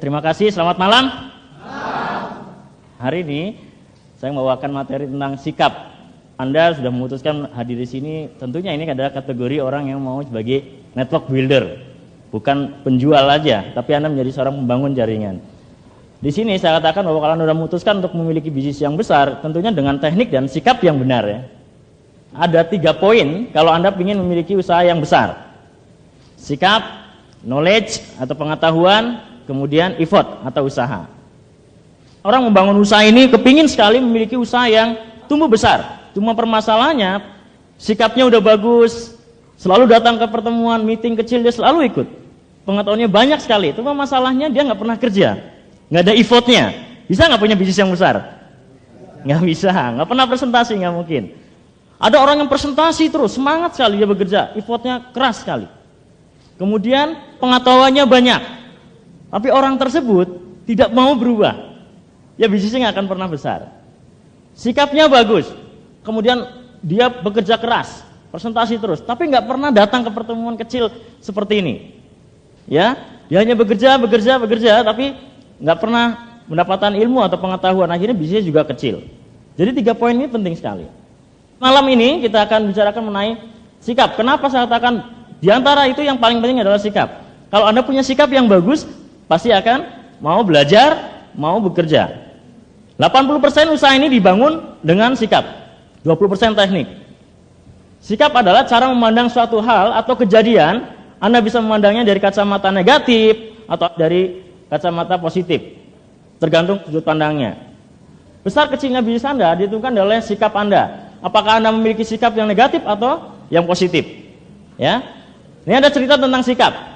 Terima kasih, selamat malam. Hari ini saya membawakan materi tentang sikap. Anda sudah memutuskan hadir di sini, tentunya ini adalah kategori orang yang mau sebagai network builder, bukan penjual aja, tapi Anda menjadi seorang pembangun jaringan. Di sini saya katakan bahwa kalau Anda sudah memutuskan untuk memiliki bisnis yang besar, tentunya dengan teknik dan sikap yang benar ya. Ada 3 poin kalau Anda ingin memiliki usaha yang besar. Sikap, knowledge atau pengetahuan, kemudian effort atau usaha. Orang membangun usaha ini kepingin sekali memiliki usaha yang tumbuh besar. Cuma permasalahannya sikapnya udah bagus, selalu datang ke pertemuan, meeting kecil dia selalu ikut. Pengetahuannya banyak sekali. Cuma masalahnya dia nggak pernah kerja, nggak ada effortnya. Bisa nggak punya bisnis yang besar? Nggak bisa. Nggak pernah presentasi, nggak mungkin. Ada orang yang presentasi terus, semangat sekali dia bekerja, effortnya keras sekali. Kemudian pengetahuannya banyak. Tapi orang tersebut tidak mau berubah, ya bisnisnya nggak akan pernah besar. Sikapnya bagus, kemudian dia bekerja keras, presentasi terus, tapi nggak pernah datang ke pertemuan kecil seperti ini. Ya, dia hanya bekerja, tapi nggak pernah mendapatkan ilmu atau pengetahuan. Akhirnya bisnisnya juga kecil. Jadi 3 poin ini penting sekali. Malam ini kita akan bicarakan mengenai sikap. Kenapa saya katakan di antara itu yang paling penting adalah sikap. Kalau Anda punya sikap yang bagus, pasti akan mau belajar, mau bekerja. 80% usaha ini dibangun dengan sikap, 20% teknik. Sikap adalah cara memandang suatu hal atau kejadian. Anda bisa memandangnya dari kacamata negatif atau dari kacamata positif, tergantung sudut pandangnya. Besar kecilnya bisnis Anda ditentukan oleh sikap Anda. Apakah Anda memiliki sikap yang negatif atau yang positif? Ya, ini ada cerita tentang sikap.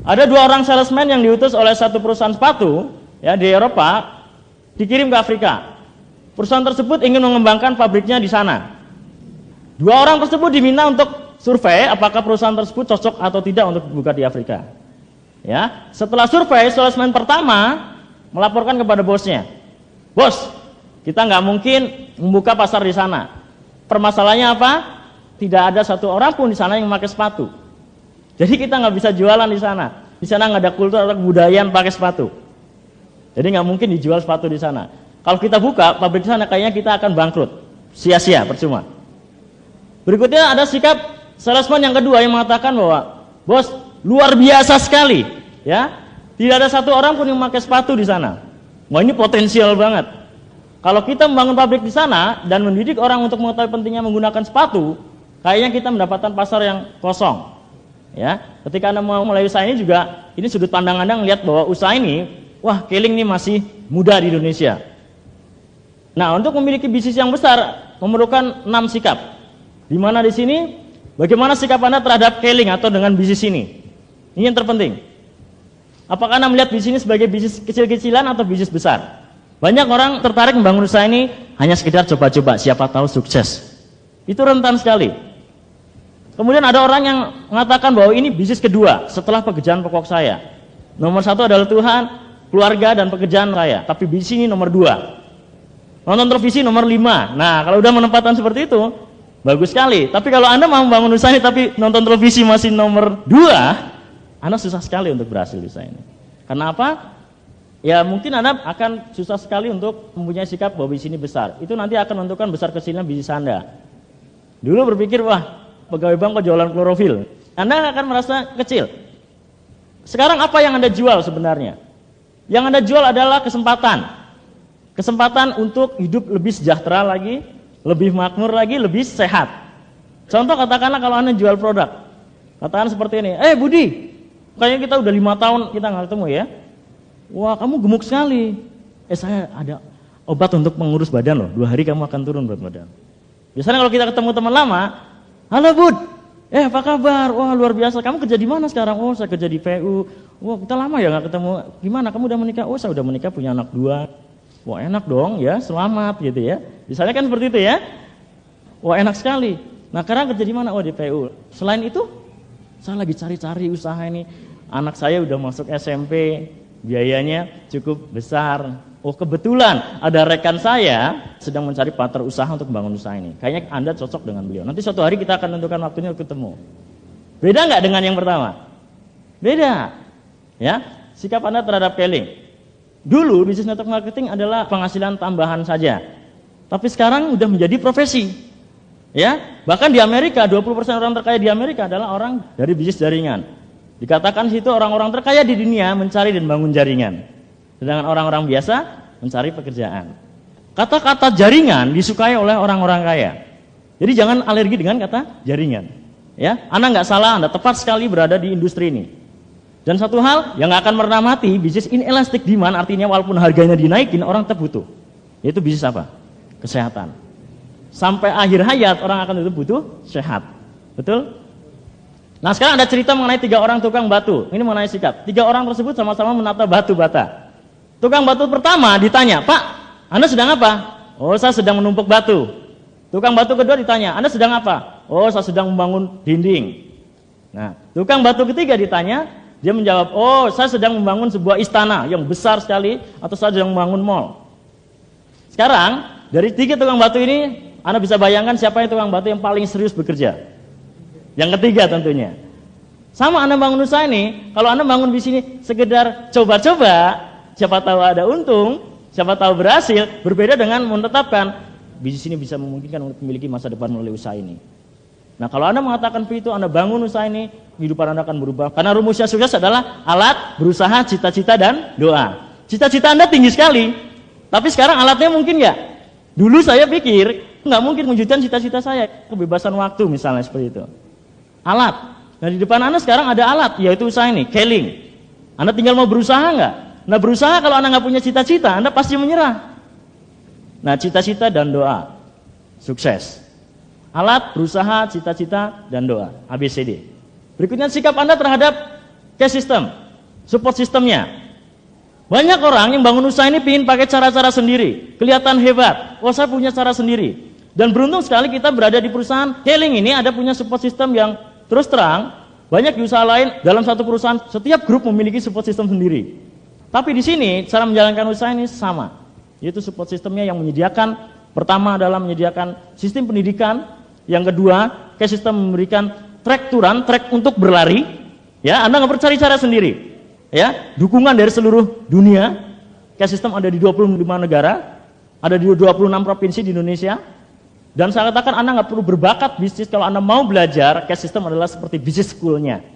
Ada 2 orang salesman yang diutus oleh satu perusahaan sepatu ya di Eropa, dikirim ke Afrika. Perusahaan tersebut ingin mengembangkan pabriknya di sana. 2 orang tersebut diminta untuk survei apakah perusahaan tersebut cocok atau tidak untuk buka di Afrika. Ya, setelah survei, salesman pertama melaporkan kepada bosnya, "Bos, kita nggak mungkin membuka pasar di sana. Permasalahannya apa? Tidak ada satu orang pun di sana yang memakai sepatu. Jadi kita nggak bisa jualan di sana. Di sana nggak ada kultur atau kebudayaan pakai sepatu. Jadi nggak mungkin dijual sepatu di sana. Kalau kita buka pabrik di sana, kayaknya kita akan bangkrut, sia-sia, percuma." Berikutnya ada sikap salesman yang kedua yang mengatakan bahwa, "Bos, luar biasa sekali, ya. Tidak ada satu orang pun yang memakai sepatu di sana. Wah, ini potensial banget. Kalau kita membangun pabrik di sana dan mendidik orang untuk mengetahui pentingnya menggunakan sepatu, kayaknya kita mendapatkan pasar yang kosong." Ya, ketika Anda mau mulai usaha ini juga, ini sudut pandang Anda melihat bahwa usaha ini, wah, Keling ini masih muda di Indonesia. Nah, untuk memiliki bisnis yang besar memerlukan 6 sikap. Di mana di sini, bagaimana sikap Anda terhadap Keling atau dengan bisnis ini? Ini yang terpenting. Apakah Anda melihat bisnis ini sebagai bisnis kecil-kecilan atau bisnis besar? Banyak orang tertarik membangun usaha ini hanya sekedar coba-coba, siapa tahu sukses. Itu rentan sekali. Kemudian ada orang yang mengatakan bahwa ini bisnis kedua setelah pekerjaan pokok saya. Nomor 1 adalah Tuhan, keluarga, dan pekerjaan saya. Tapi bisnis ini nomor 2. Nonton televisi nomor 5. Nah, kalau udah menempatkan seperti itu, bagus sekali. Tapi kalau Anda mau membangun usaha ini tapi nonton televisi masih nomor 2, Anda susah sekali untuk berhasil di usaha ini. Kenapa? Ya mungkin Anda akan susah sekali untuk mempunyai sikap bahwa bisnis ini besar. Itu nanti akan menentukan besar kecilnya bisnis Anda. Dulu berpikir, wah, pegawai bank kok jualan klorofil, Anda akan merasa kecil. Sekarang apa yang Anda jual sebenarnya? Yang Anda jual adalah kesempatan. Kesempatan untuk hidup lebih sejahtera lagi, lebih makmur lagi, lebih sehat. Contoh, katakanlah kalau Anda jual produk. Katakan seperti ini, Budi, kayaknya kita udah 5 tahun kita nggak ketemu ya. Wah, kamu gemuk sekali. Saya ada obat untuk mengurus badan loh, 2 hari kamu akan turun berat badan. Biasanya kalau kita ketemu teman lama, "Halo Bud, apa kabar? Wah, luar biasa, kamu kerja di mana sekarang?" "Oh, saya kerja di PU." "Wah, kita lama ya nggak ketemu. Gimana, kamu udah menikah?" "Oh, saya udah menikah, punya anak 2. "Wah, enak dong ya, selamat," gitu ya. Misalnya kan seperti itu ya. Wah, enak sekali. "Nah, sekarang kerja di mana?" "Oh, di PU." "Selain itu, saya lagi cari-cari usaha ini. Anak saya udah masuk SMP, biayanya cukup besar. Oh, kebetulan ada rekan saya sedang mencari partner usaha untuk membangun usaha ini. Kayaknya Anda cocok dengan beliau. Nanti suatu hari kita akan tentukan waktunya untuk ketemu." Beda nggak dengan yang pertama? Beda. Ya, sikap Anda terhadap Keling. Dulu bisnis network marketing adalah penghasilan tambahan saja. Tapi sekarang udah menjadi profesi. Ya, bahkan di Amerika 20% orang terkaya di Amerika adalah orang dari bisnis jaringan. Dikatakan situ orang-orang terkaya di dunia mencari dan bangun jaringan. Sedangkan orang-orang biasa mencari pekerjaan. Kata-kata jaringan disukai oleh orang-orang kaya. Jadi jangan alergi dengan kata jaringan. Ya, Anda nggak salah, Anda tepat sekali berada di industri ini. Dan satu hal yang nggak akan pernah mati, bisnis inelastic demand, artinya walaupun harganya dinaikin, orang tetap butuh. Yaitu bisnis apa? Kesehatan. Sampai akhir hayat orang akan tetap butuh sehat. Betul? Nah sekarang ada cerita mengenai 3 orang tukang batu. Ini mengenai sikap. 3 orang tersebut sama-sama menata batu bata. Tukang batu pertama ditanya, Pak, Anda sedang apa? Oh, saya sedang menumpuk batu. Tukang batu kedua ditanya, Anda sedang apa? Oh, saya sedang membangun dinding. Nah, tukang batu ketiga ditanya, dia menjawab, oh saya sedang membangun sebuah istana yang besar sekali, atau saya sedang membangun mall. Sekarang, dari 3 tukang batu ini, Anda bisa bayangkan siapa yang tukang batu yang paling serius bekerja. Yang ketiga tentunya. Sama Anda bangun usaha ini, kalau Anda bangun di sini sekedar coba-coba, siapa tahu ada untung, siapa tahu berhasil, berbeda dengan menetapkan, bisnis ini bisa memungkinkan untuk memiliki masa depan melalui usaha ini. Nah kalau Anda mengatakan begitu, Anda bangun usaha ini, kehidupan Anda akan berubah. Karena rumusnya sukses adalah alat, berusaha, cita-cita, dan doa. Cita-cita Anda tinggi sekali, tapi sekarang alatnya mungkin nggak? Dulu saya pikir, nggak mungkin mewujudkan cita-cita saya. Kebebasan waktu misalnya seperti itu. Alat. Nah di depan Anda sekarang ada alat, yaitu usaha ini, Keling. Anda tinggal mau berusaha nggak? Nah berusaha kalau Anda nggak punya cita-cita, Anda pasti menyerah. Nah cita-cita dan doa, sukses. Alat, berusaha, cita-cita, dan doa. ABCD. Berikutnya sikap Anda terhadap cash system, support sistemnya. Banyak orang yang bangun usaha ini ingin pakai cara-cara sendiri, kelihatan hebat. Oh saya punya cara sendiri. Dan beruntung sekali kita berada di perusahaan Keling ini ada punya support system yang terus terang. Banyak di usaha lain dalam satu perusahaan setiap grup memiliki support system sendiri. Tapi di sini cara menjalankan usaha ini sama. Yaitu support sistemnya yang menyediakan, pertama adalah menyediakan sistem pendidikan. Yang kedua, cash system memberikan track untuk berlari. Ya, Anda nggak perlu cari cara sendiri. Ya, dukungan dari seluruh dunia. Cash system ada di 25 negara, ada di 26 provinsi di Indonesia. Dan saya katakan Anda nggak perlu berbakat bisnis kalau Anda mau belajar. Cash system adalah seperti bisnis schoolnya.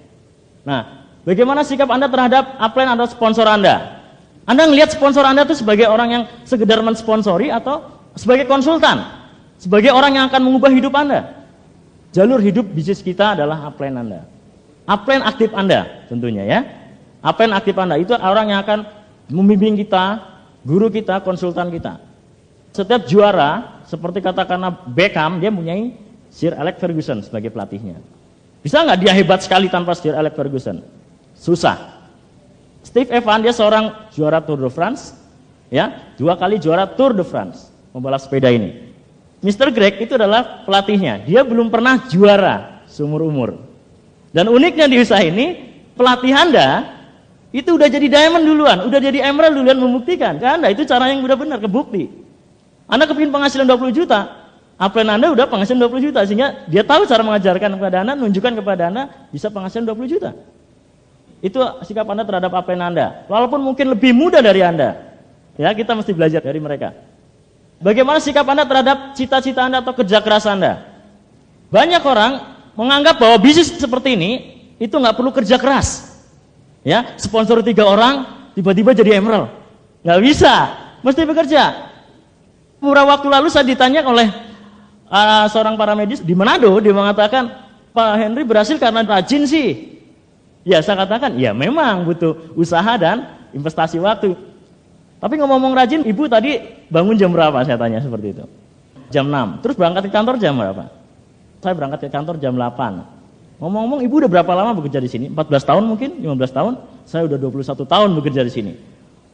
Nah, bagaimana sikap Anda terhadap upline atau sponsor Anda? Anda ngelihat sponsor Anda itu sebagai orang yang sekedar mensponsori atau sebagai konsultan? Sebagai orang yang akan mengubah hidup Anda. Jalur hidup bisnis kita adalah upline Anda. Upline aktif Anda tentunya ya. Upline aktif Anda itu orang yang akan membimbing kita, guru kita, konsultan kita. Setiap juara, seperti katakanlah Beckham, dia mempunyai Sir Alex Ferguson sebagai pelatihnya. Bisa nggak dia hebat sekali tanpa Sir Alex Ferguson? Susah. Steve Evans dia seorang juara Tour de France, ya, 2 kali juara Tour de France, pembalap sepeda ini. Mr. Greg itu adalah pelatihnya. Dia belum pernah juara seumur umur. Dan uniknya di usaha ini, pelatih Anda itu udah jadi diamond duluan, udah jadi emerald duluan membuktikan. Ke Anda itu cara yang udah benar, kebukti. Anda kepingin penghasilan 20 juta, upline Anda udah penghasilan 20 juta, sehingga dia tahu cara mengajarkan kepada Anda, menunjukkan kepada Anda bisa penghasilan 20 juta. Itu sikap Anda terhadap upline Anda. Walaupun mungkin lebih muda dari Anda. Ya, kita mesti belajar dari mereka. Bagaimana sikap Anda terhadap cita-cita Anda atau kerja keras Anda? Banyak orang menganggap bahwa bisnis seperti ini itu nggak perlu kerja keras. Ya, sponsor 3 orang tiba-tiba jadi emerald. Nggak bisa, mesti bekerja. Beberapa waktu lalu saya ditanya oleh seorang paramedis di Manado, dia mengatakan, Pak Henry berhasil karena rajin sih. Ya saya katakan, ya memang butuh usaha dan investasi waktu. Tapi ngomong-ngomong rajin, ibu tadi bangun jam berapa? Saya tanya seperti itu. Jam 6. Terus berangkat ke kantor jam berapa? Saya berangkat ke kantor jam 8. Ngomong-ngomong, ibu udah berapa lama bekerja di sini? 14 tahun mungkin? 15 tahun? Saya udah 21 tahun bekerja di sini.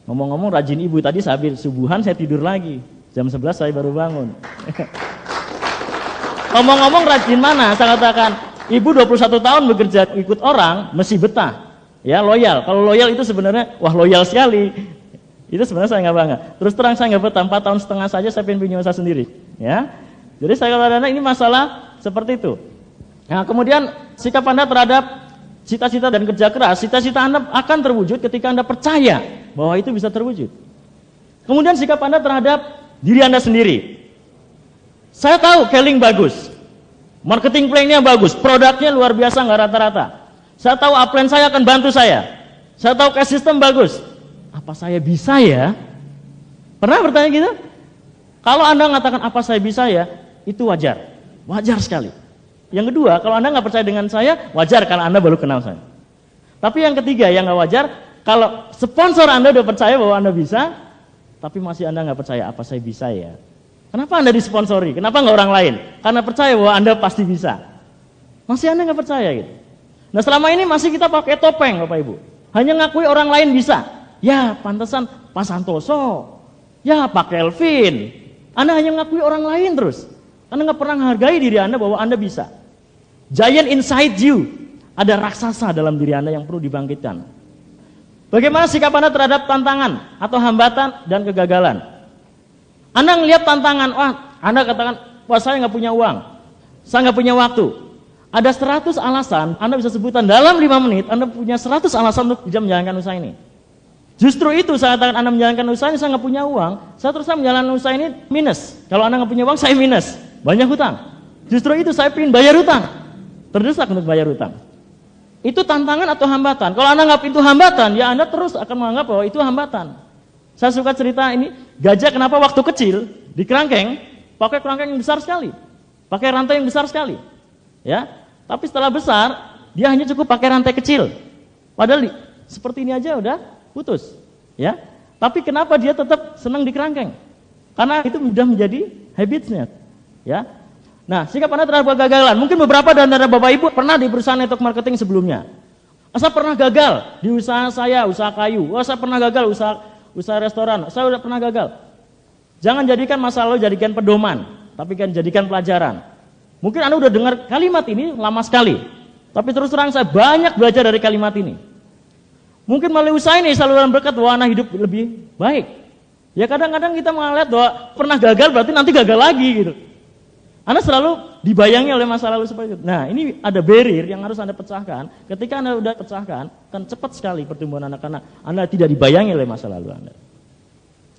Ngomong-ngomong rajin ibu, tadi saya habis subuhan saya tidur lagi. Jam 11 saya baru bangun. Ngomong-ngomong rajin mana? Saya katakan, ibu 21 tahun bekerja ikut orang, mesti betah. Ya, loyal. Kalau loyal itu sebenarnya, wah loyal sekali. Itu sebenarnya saya nggak bangga. Terus terang saya nggak betah, 4 tahun setengah saja saya pengen punya usaha sendiri. Ya, jadi saya katakan ini masalah seperti itu. Nah, kemudian sikap Anda terhadap cita-cita dan kerja keras, cita-cita Anda akan terwujud ketika Anda percaya bahwa itu bisa terwujud. Kemudian sikap Anda terhadap diri Anda sendiri. Saya tahu Keling bagus, marketing plan-nya bagus, produknya luar biasa nggak rata-rata. Saya tahu upline saya akan bantu saya. Saya tahu cash system bagus. Apa saya bisa ya? Pernah bertanya gitu? Kalau Anda mengatakan apa saya bisa ya, itu wajar. Wajar sekali. Yang kedua, kalau Anda nggak percaya dengan saya, wajar kalau Anda baru kenal saya. Tapi yang ketiga, yang nggak wajar, kalau sponsor Anda udah percaya bahwa Anda bisa, tapi masih Anda nggak percaya apa saya bisa ya. Kenapa Anda disponsori? Kenapa nggak orang lain? Karena percaya bahwa Anda pasti bisa. Masih Anda nggak percaya gitu. Nah selama ini masih kita pakai topeng Bapak Ibu. Hanya ngakui orang lain bisa. Ya pantesan Pak Santoso. Ya Pak Kelvin. Anda hanya ngakui orang lain terus. Anda nggak pernah menghargai diri Anda bahwa Anda bisa. Giant inside you. Ada raksasa dalam diri Anda yang perlu dibangkitkan. Bagaimana sikap Anda terhadap tantangan atau hambatan dan kegagalan? Anda ngelihat tantangan, wah, Anda katakan, wah saya nggak punya uang, saya nggak punya waktu. Ada 100 alasan, Anda bisa sebutkan dalam 5 menit, Anda punya 100 alasan untuk bisa menjalankan usaha ini. Justru itu saya katakan Anda menjalankan usaha ini, saya nggak punya uang, saya terus menjalankan usaha ini minus. Kalau Anda nggak punya uang, saya minus, banyak hutang. Justru itu saya ingin bayar hutang, terdesak untuk bayar hutang. Itu tantangan atau hambatan. Kalau Anda nggak itu hambatan, ya Anda terus akan menganggap bahwa itu hambatan. Saya suka cerita ini, gajah kenapa waktu kecil di kerangkeng, pakai kerangkeng yang besar sekali, pakai rantai yang besar sekali, ya. Tapi setelah besar, dia hanya cukup pakai rantai kecil. Padahal seperti ini aja udah putus, ya. Tapi kenapa dia tetap senang di kerangkeng? Karena itu sudah menjadi habitsnya, ya. Nah, sikap Anda terhadap kegagalan, mungkin beberapa dari antara Bapak Ibu pernah di perusahaan network marketing sebelumnya. Saya pernah gagal di usaha saya, usaha kayu. Saya pernah gagal usaha restoran, saya udah pernah gagal. Jangan jadikan masa lalu jadikan pedoman, tapi kan jadikan pelajaran. Mungkin Anda udah dengar kalimat ini lama sekali, tapi terus terang saya banyak belajar dari kalimat ini. Mungkin melalui usaha ini saluran berkat warna hidup lebih baik. Ya kadang-kadang kita melihat bahwa pernah gagal berarti nanti gagal lagi gitu. Anda selalu dibayangi oleh masa lalu seperti itu. Nah ini ada barrier yang harus Anda pecahkan. Ketika Anda sudah pecahkan, akan cepat sekali pertumbuhan Anda karena Anda tidak dibayangi oleh masa lalu Anda.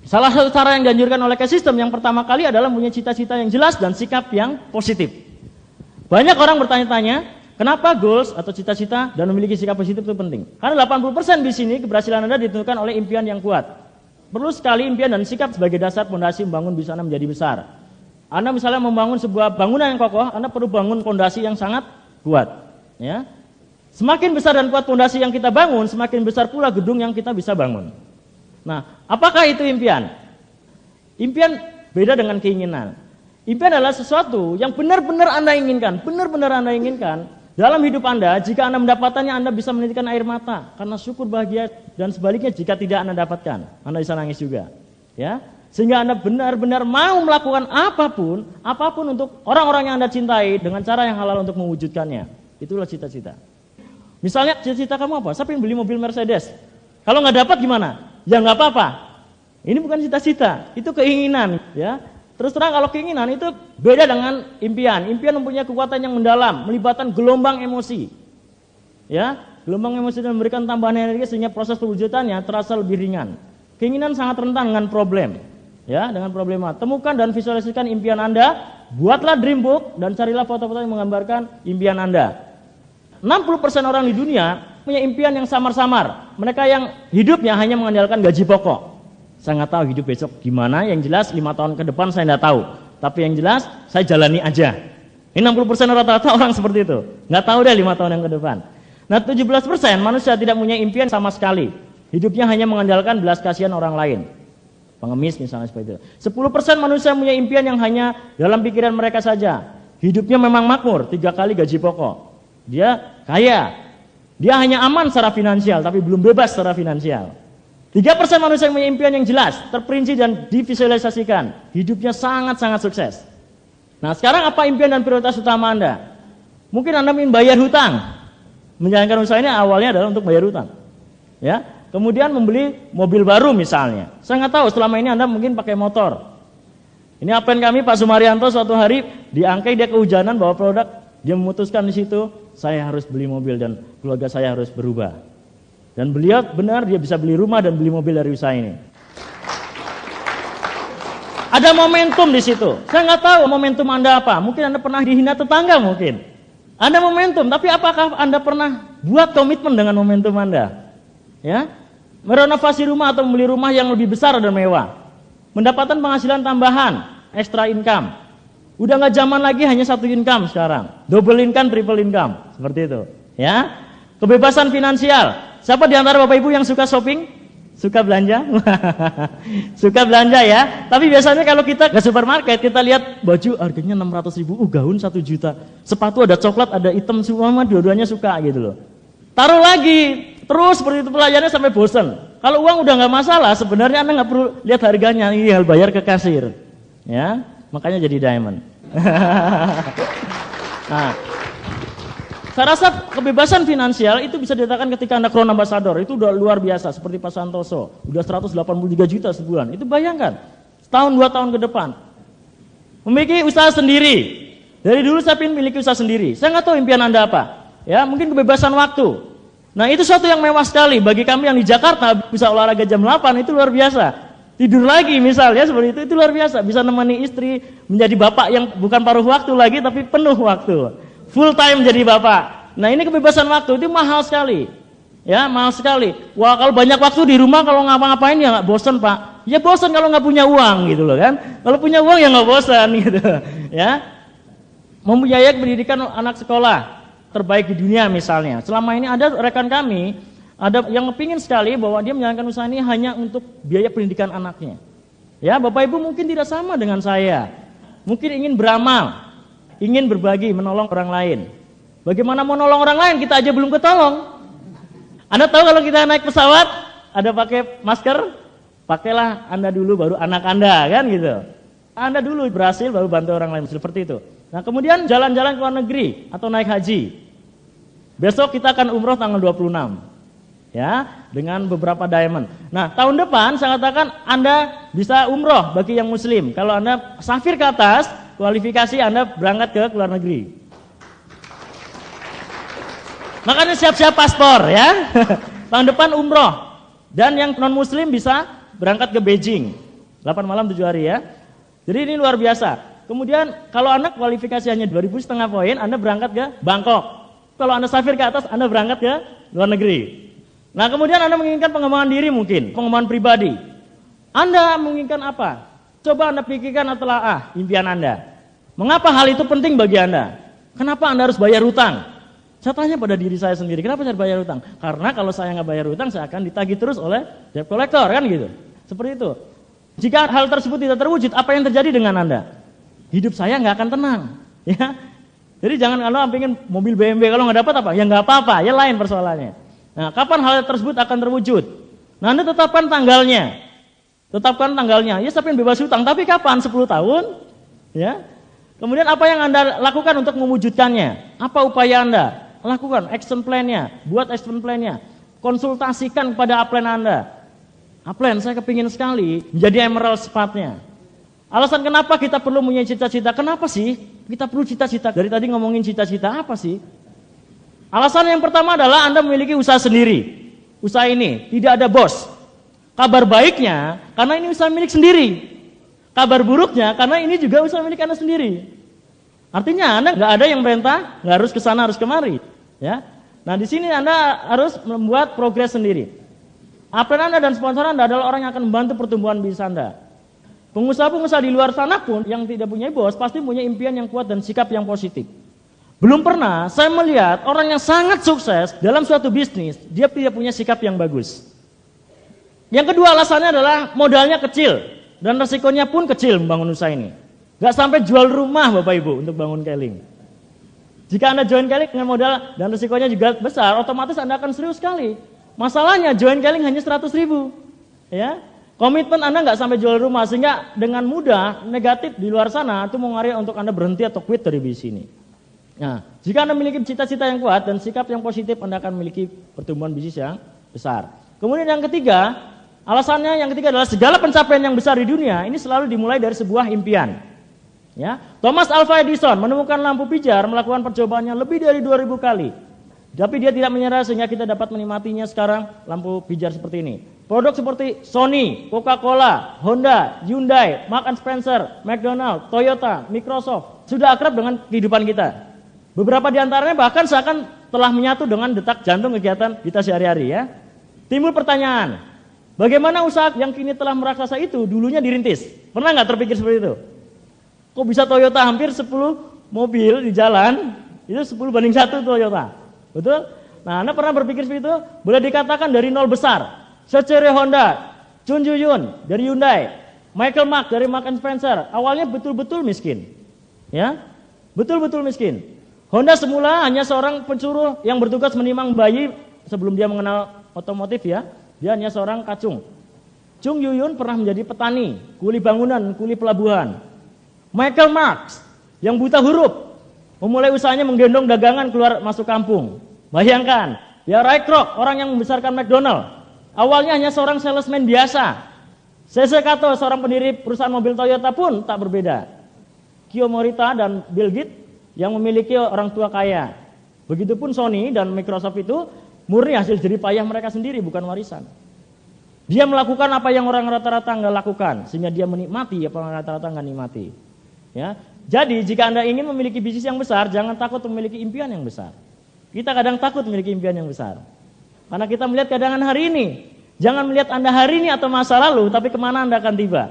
Salah satu cara yang dianjurkan oleh cash system yang pertama kali adalah punya cita-cita yang jelas dan sikap yang positif. Banyak orang bertanya-tanya, kenapa goals atau cita-cita dan memiliki sikap positif itu penting? Karena 80% di sini keberhasilan Anda ditentukan oleh impian yang kuat. Perlu sekali impian dan sikap sebagai dasar fondasi membangun bisnis Anda menjadi besar. Anda misalnya membangun sebuah bangunan yang kokoh, Anda perlu bangun fondasi yang sangat kuat. Ya. Semakin besar dan kuat fondasi yang kita bangun, semakin besar pula gedung yang kita bisa bangun. Nah, apakah itu impian? Impian beda dengan keinginan. Impian adalah sesuatu yang benar-benar Anda inginkan, dalam hidup Anda. Jika Anda mendapatkannya, Anda bisa menitikkan air mata karena syukur bahagia, dan sebaliknya jika tidak Anda dapatkan, Anda bisa nangis juga. Ya. Sehingga Anda benar-benar mau melakukan apapun untuk orang-orang yang Anda cintai dengan cara yang halal untuk mewujudkannya. Itulah cita-cita. Misalnya cita-cita kamu apa? Saya ingin beli mobil Mercedes. Kalau nggak dapat gimana? Ya nggak apa-apa. Ini bukan cita-cita, itu keinginan. Ya. Terus terang kalau keinginan itu beda dengan impian. Impian mempunyai kekuatan yang mendalam, melibatkan gelombang emosi. Ya, gelombang emosi dan memberikan tambahan energi sehingga proses perwujudannya terasa lebih ringan. Keinginan sangat rentan dengan problem. Ya, dengan problema. Temukan dan visualisasikan impian Anda, buatlah dream book dan carilah foto-foto yang menggambarkan impian Anda. 60% orang di dunia punya impian yang samar-samar. Mereka yang hidupnya hanya mengandalkan gaji pokok. Saya nggak tahu hidup besok gimana, yang jelas 5 tahun ke depan saya nggak tahu. Tapi yang jelas saya jalani aja. Ini 60% rata-rata orang seperti itu. Nggak tahu deh 5 tahun yang ke depan. Nah 17% manusia tidak punya impian sama sekali. Hidupnya hanya mengandalkan belas kasihan orang lain. Pengemis misalnya seperti itu. 10% manusia punya impian yang hanya dalam pikiran mereka saja. Hidupnya memang makmur, 3 kali gaji pokok. Dia kaya. Dia hanya aman secara finansial, tapi belum bebas secara finansial. 3% manusia yang punya impian yang jelas, terperinci dan divisualisasikan. Hidupnya sangat-sangat sukses. Nah sekarang apa impian dan prioritas utama Anda? Mungkin Anda ingin bayar hutang. Menjalankan usaha ini awalnya adalah untuk bayar hutang. Ya. Kemudian membeli mobil baru misalnya. Saya nggak tahu selama ini Anda mungkin pakai motor. Ini upline kami Pak Sumaryanto suatu hari diangkai dia kehujanan bawa produk. Dia memutuskan di situ, saya harus beli mobil dan keluarga saya harus berubah. Dan beliau benar dia bisa beli rumah dan beli mobil dari usaha ini. Ada momentum di situ. Saya nggak tahu momentum Anda apa. Mungkin Anda pernah dihina tetangga mungkin. Ada momentum, tapi apakah Anda pernah buat komitmen dengan momentum Anda? Ya, merenovasi rumah atau membeli rumah yang lebih besar dan mewah. Mendapatkan penghasilan tambahan, extra income. Udah nggak zaman lagi hanya satu income sekarang. Double income, triple income. Seperti itu. Ya, kebebasan finansial. Siapa di antara Bapak Ibu yang suka shopping? Suka belanja? Suka belanja ya. Tapi biasanya kalau kita ke supermarket, kita lihat baju harganya 600.000, gaun 1 juta. Sepatu ada coklat, ada hitam semua, dua-duanya suka gitu loh. Taruh lagi, terus seperti itu pelayannya sampai bosan. Kalau uang udah nggak masalah, sebenarnya Anda nggak perlu lihat harganya, ini tinggal bayar ke kasir. Ya, makanya jadi diamond. Nah, saya rasa kebebasan finansial itu bisa dikatakan ketika Anda crown ambassador, itu udah luar biasa, seperti Pak Santoso, udah 183 juta sebulan. Itu bayangkan, setahun 2 tahun ke depan. Memiliki usaha sendiri. Dari dulu saya ingin memiliki usaha sendiri. Saya nggak tahu impian Anda apa. Ya, mungkin kebebasan waktu. Nah, itu suatu yang mewah sekali bagi kami yang di Jakarta, bisa olahraga jam 8, itu luar biasa. Tidur lagi misalnya seperti itu luar biasa. Bisa nemani istri, menjadi bapak yang bukan paruh waktu lagi, tapi penuh waktu. Full time jadi bapak. Nah, ini kebebasan waktu itu mahal sekali. Ya, mahal sekali. Wah, kalau banyak waktu di rumah kalau ngapa-ngapain ya nggak bosan, Pak. Ya bosan kalau nggak punya uang gitu loh kan. Kalau punya uang ya nggak bosan gitu. Ya. Membiayai pendidikan anak sekolah terbaik di dunia misalnya. Selama ini ada rekan kami, ada yang kepingin sekali bahwa dia menjalankan usaha ini hanya untuk biaya pendidikan anaknya. Ya, Bapak Ibu mungkin tidak sama dengan saya. Mungkin ingin beramal, ingin berbagi, menolong orang lain. Bagaimana mau nolong orang lain? Kita aja belum ketolong. Anda tahu kalau kita naik pesawat, ada pakai masker, pakailah Anda dulu baru anak Anda, kan gitu. Anda dulu berhasil baru bantu orang lain, seperti itu. Nah, kemudian jalan-jalan ke luar negeri atau naik haji. Besok kita akan umroh tanggal 26. Ya, dengan beberapa diamond. Nah, tahun depan saya katakan Anda bisa umroh bagi yang muslim. Kalau Anda safir ke atas, kualifikasi Anda berangkat ke luar negeri. Makanya siap-siap paspor ya. Tahun depan umroh. Dan yang non muslim bisa berangkat ke Beijing. 8 malam 7 hari ya. Jadi ini luar biasa. Kemudian kalau Anda kualifikasi hanya 2.500 poin, Anda berangkat ke Bangkok. Kalau Anda safir ke atas, Anda berangkat ke luar negeri. Nah, kemudian Anda menginginkan pengembangan diri mungkin, pengembangan pribadi. Anda menginginkan apa? Coba Anda pikirkan atau telaah impian Anda. Mengapa hal itu penting bagi Anda? Kenapa Anda harus bayar hutang? Saya tanya pada diri saya sendiri, kenapa saya bayar hutang? Karena kalau saya nggak bayar hutang, saya akan ditagih terus oleh debt collector, kan gitu. Seperti itu. Jika hal tersebut tidak terwujud, apa yang terjadi dengan Anda? Hidup saya nggak akan tenang. Ya. Jadi jangan kalau pengen mobil BMW, kalau nggak dapat apa? Ya nggak apa-apa, ya lain persoalannya. Nah, kapan hal tersebut akan terwujud? Nah, Anda tetapkan tanggalnya. Tetapkan tanggalnya. Ya, saya pengen bebas hutang, tapi kapan? 10 tahun? Ya. Kemudian apa yang Anda lakukan untuk mewujudkannya? Apa upaya Anda? Lakukan action plan-nya, buat action plan-nya. Konsultasikan kepada upline Anda. Upline, saya kepingin sekali menjadi emerald sepatnya. Alasan kenapa kita perlu punya cita-cita? Kenapa sih kita perlu cita-cita? Dari tadi ngomongin cita-cita, apa sih? Alasan yang pertama adalah Anda memiliki usaha sendiri. Usaha ini tidak ada bos. Kabar baiknya, karena ini usaha milik sendiri. Kabar buruknya, karena ini juga usaha milik Anda sendiri. Artinya Anda nggak ada yang perintah, nggak harus ke sana, harus kemari. Ya. Nah, di sini Anda harus membuat progres sendiri. Upline Anda dan sponsor Anda adalah orang yang akan membantu pertumbuhan bisnis Anda. Pengusaha-pengusaha di luar sana pun yang tidak punya bos pasti punya impian yang kuat dan sikap yang positif. Belum pernah saya melihat orang yang sangat sukses dalam suatu bisnis, dia tidak punya sikap yang bagus. Yang kedua alasannya adalah modalnya kecil dan resikonya pun kecil membangun usaha ini. Gak sampai jual rumah Bapak Ibu untuk bangun Keling. Jika Anda join Keling dengan modal dan resikonya juga besar, otomatis Anda akan serius sekali. Masalahnya join Keling hanya 100.000. Ya. Komitmen Anda nggak sampai jual rumah, sehingga dengan mudah negatif di luar sana itu mengaruhi untuk Anda berhenti atau quit dari bisnis ini. Nah, jika Anda memiliki cita-cita yang kuat dan sikap yang positif, Anda akan memiliki pertumbuhan bisnis yang besar. Kemudian yang ketiga, alasannya yang ketiga adalah segala pencapaian yang besar di dunia ini selalu dimulai dari sebuah impian. Ya, Thomas Alva Edison menemukan lampu pijar, melakukan percobaannya lebih dari 2000 kali. Tapi dia tidak menyerah sehingga kita dapat menikmatinya sekarang lampu pijar seperti ini. Produk seperti Sony, Coca-Cola, Honda, Hyundai, Marks and Spencer, McDonald, Toyota, Microsoft sudah akrab dengan kehidupan kita. Beberapa di antaranya bahkan seakan telah menyatu dengan detak jantung kegiatan kita sehari-hari ya. Timbul pertanyaan, bagaimana usaha yang kini telah meraksasa itu dulunya dirintis? Pernah nggak terpikir seperti itu? Kok bisa Toyota hampir 10 mobil di jalan, itu 10:1 Toyota. Betul? Nah, Anda pernah berpikir seperti itu? Boleh dikatakan dari nol besar. Secere Honda, Chun Ju-yun dari Hyundai, Michael Mark dari Marks and Spencer, awalnya betul-betul miskin. Ya? Betul-betul miskin. Honda semula hanya seorang pencuru yang bertugas menimang bayi sebelum dia mengenal otomotif ya. Dia hanya seorang kacung. Chung Ju-yun pernah menjadi petani, kuli bangunan, kuli pelabuhan. Michael Marks yang buta huruf memulai usahanya menggendong dagangan keluar masuk kampung. Bayangkan, ya Ray Kroc, orang yang membesarkan McDonald. Awalnya hanya seorang salesman biasa. C.C. Kato, seorang pendiri perusahaan mobil Toyota pun tak berbeda. Kiyo Morita dan Bill Gates yang memiliki orang tua kaya. Begitupun Sony dan Microsoft itu murni hasil jerih payah mereka sendiri, bukan warisan. Dia melakukan apa yang orang rata-rata nggak lakukan, sehingga dia menikmati apa yang orang rata-rata nggak nikmati. Ya. Jadi jika Anda ingin memiliki bisnis yang besar, jangan takut memiliki impian yang besar. Kita kadang takut memiliki impian yang besar. Karena kita melihat keadaan hari ini. Jangan melihat Anda hari ini atau masa lalu, tapi kemana Anda akan tiba.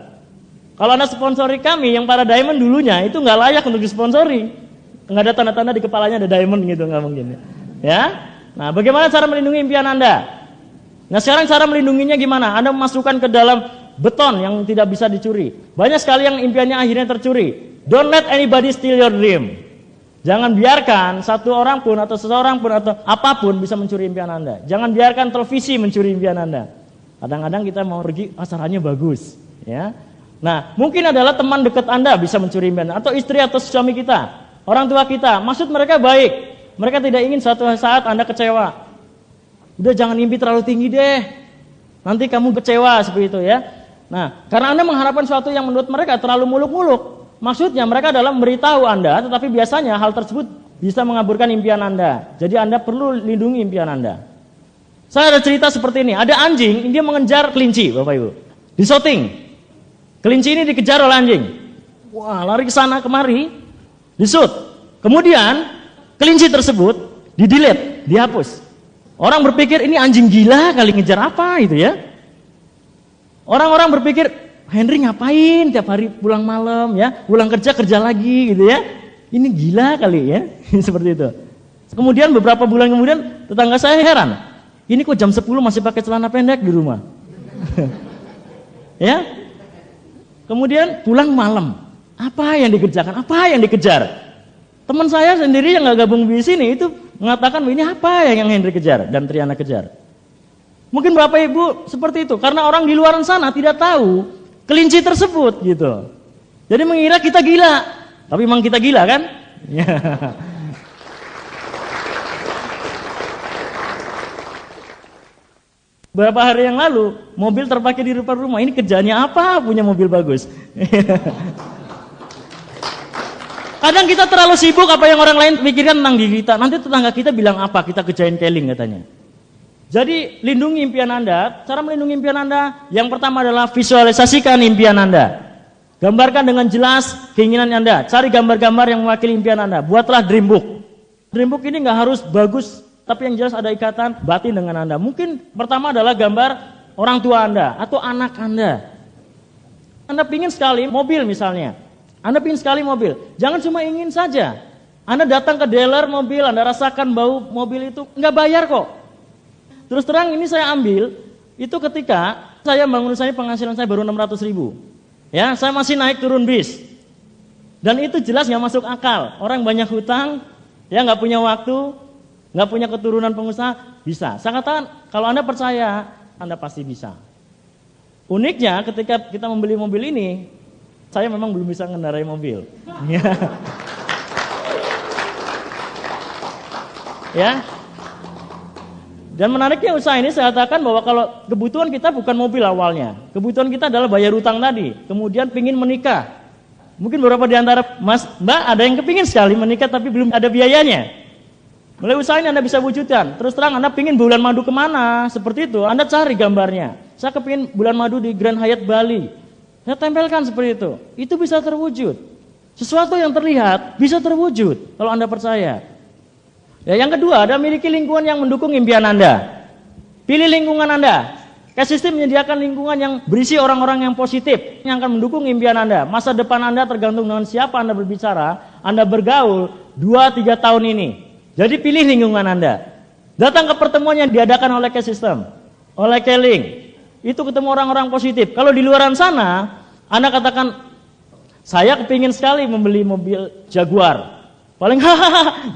Kalau Anda sponsori kami, yang para diamond dulunya, itu nggak layak untuk disponsori. Nggak ada tanda-tanda di kepalanya ada diamond gitu, nggak mungkin. Ya. Nah, bagaimana cara melindungi impian Anda? Nah, sekarang cara melindunginya gimana? Anda memasukkan ke dalam beton yang tidak bisa dicuri. Banyak sekali yang impiannya akhirnya tercuri. Don't let anybody steal your dream. Jangan biarkan satu orang pun atau seseorang pun atau apapun bisa mencuri impian Anda. Jangan biarkan televisi mencuri impian Anda. Kadang-kadang kita mau pergi, acaranya bagus, ya. Nah, mungkin adalah teman dekat Anda bisa mencuri impian Anda, atau istri atau suami kita, orang tua kita. Maksud mereka baik. Mereka tidak ingin suatu saat Anda kecewa. Udah jangan mimpi terlalu tinggi deh. Nanti kamu kecewa seperti itu ya. Nah, karena Anda mengharapkan sesuatu yang menurut mereka terlalu muluk-muluk. Maksudnya mereka adalah memberitahu Anda, tetapi biasanya hal tersebut bisa mengaburkan impian Anda. Jadi Anda perlu lindungi impian Anda. Saya ada cerita seperti ini. Ada anjing, dia mengejar kelinci, Bapak Ibu. Di shooting. Kelinci ini dikejar oleh anjing. Wah, lari ke sana kemari, di-shoot. Kemudian kelinci tersebut di-delete, dihapus. Orang berpikir ini anjing gila kali ngejar apa itu ya. Orang-orang berpikir Henry ngapain tiap hari pulang malam ya, pulang kerja lagi gitu ya. Ini gila kali ya, seperti itu. Kemudian beberapa bulan kemudian tetangga saya heran. Ini kok jam 10 masih pakai celana pendek di rumah. Ya. Kemudian pulang malam. Apa yang dikerjakan? Apa yang dikejar? Teman saya sendiri yang nggak gabung di sini itu mengatakan ini apa yang Henry kejar dan Triana kejar. Mungkin Bapak Ibu seperti itu karena orang di luar sana tidak tahu kelinci tersebut gitu. Jadi mengira kita gila, tapi memang kita gila kan? Beberapa hari yang lalu mobil terparkir di depan rumah. Ini kerjanya apa? Punya mobil bagus. Kadang kita terlalu sibuk apa yang orang lain pikirkan tentang diri kita. Nanti tetangga kita bilang apa? Kita kerjain keling katanya. Jadi lindungi impian Anda. Cara melindungi impian Anda, yang pertama adalah visualisasikan impian Anda. Gambarkan dengan jelas keinginan Anda. Cari gambar-gambar yang mewakili impian Anda. Buatlah dream book. Dream book ini nggak harus bagus, tapi yang jelas ada ikatan batin dengan Anda. Mungkin pertama adalah gambar orang tua Anda atau anak Anda. Anda pingin sekali mobil misalnya. Anda pingin sekali mobil. Jangan cuma ingin saja. Anda datang ke dealer mobil, Anda rasakan bau mobil itu, nggak bayar kok. Terus terang ini saya ambil, itu ketika saya bangun saya penghasilan saya baru 600.000. Ya, saya masih naik turun bis. Dan itu jelas nggak masuk akal. Orang banyak hutang, ya nggak punya waktu, nggak punya keturunan pengusaha, bisa. Saya katakan, kalau Anda percaya, Anda pasti bisa. Uniknya ketika kita membeli mobil ini, saya memang belum bisa mengendarai mobil. Ya. Dan menariknya usaha ini saya katakan bahwa kalau kebutuhan kita bukan mobil awalnya. Kebutuhan kita adalah bayar utang tadi. Kemudian pingin menikah. Mungkin beberapa di antara Mas, Mbak ada yang kepingin sekali menikah tapi belum ada biayanya. Mulai usaha ini Anda bisa wujudkan. Terus terang Anda pingin bulan madu kemana? Seperti itu, Anda cari gambarnya. Saya kepingin bulan madu di Grand Hyatt Bali. Saya tempelkan seperti itu. Itu bisa terwujud. Sesuatu yang terlihat bisa terwujud kalau Anda percaya. Ya, yang kedua, Anda miliki lingkungan yang mendukung impian Anda. Pilih lingkungan Anda. K-System menyediakan lingkungan yang berisi orang-orang yang positif, yang akan mendukung impian Anda. Masa depan Anda tergantung dengan siapa Anda berbicara, Anda bergaul 2-3 tahun ini. Jadi pilih lingkungan Anda. Datang ke pertemuan yang diadakan oleh K-System, oleh Keling. Itu ketemu orang-orang positif. Kalau di luaran sana, Anda katakan, saya kepingin sekali membeli mobil Jaguar. Paling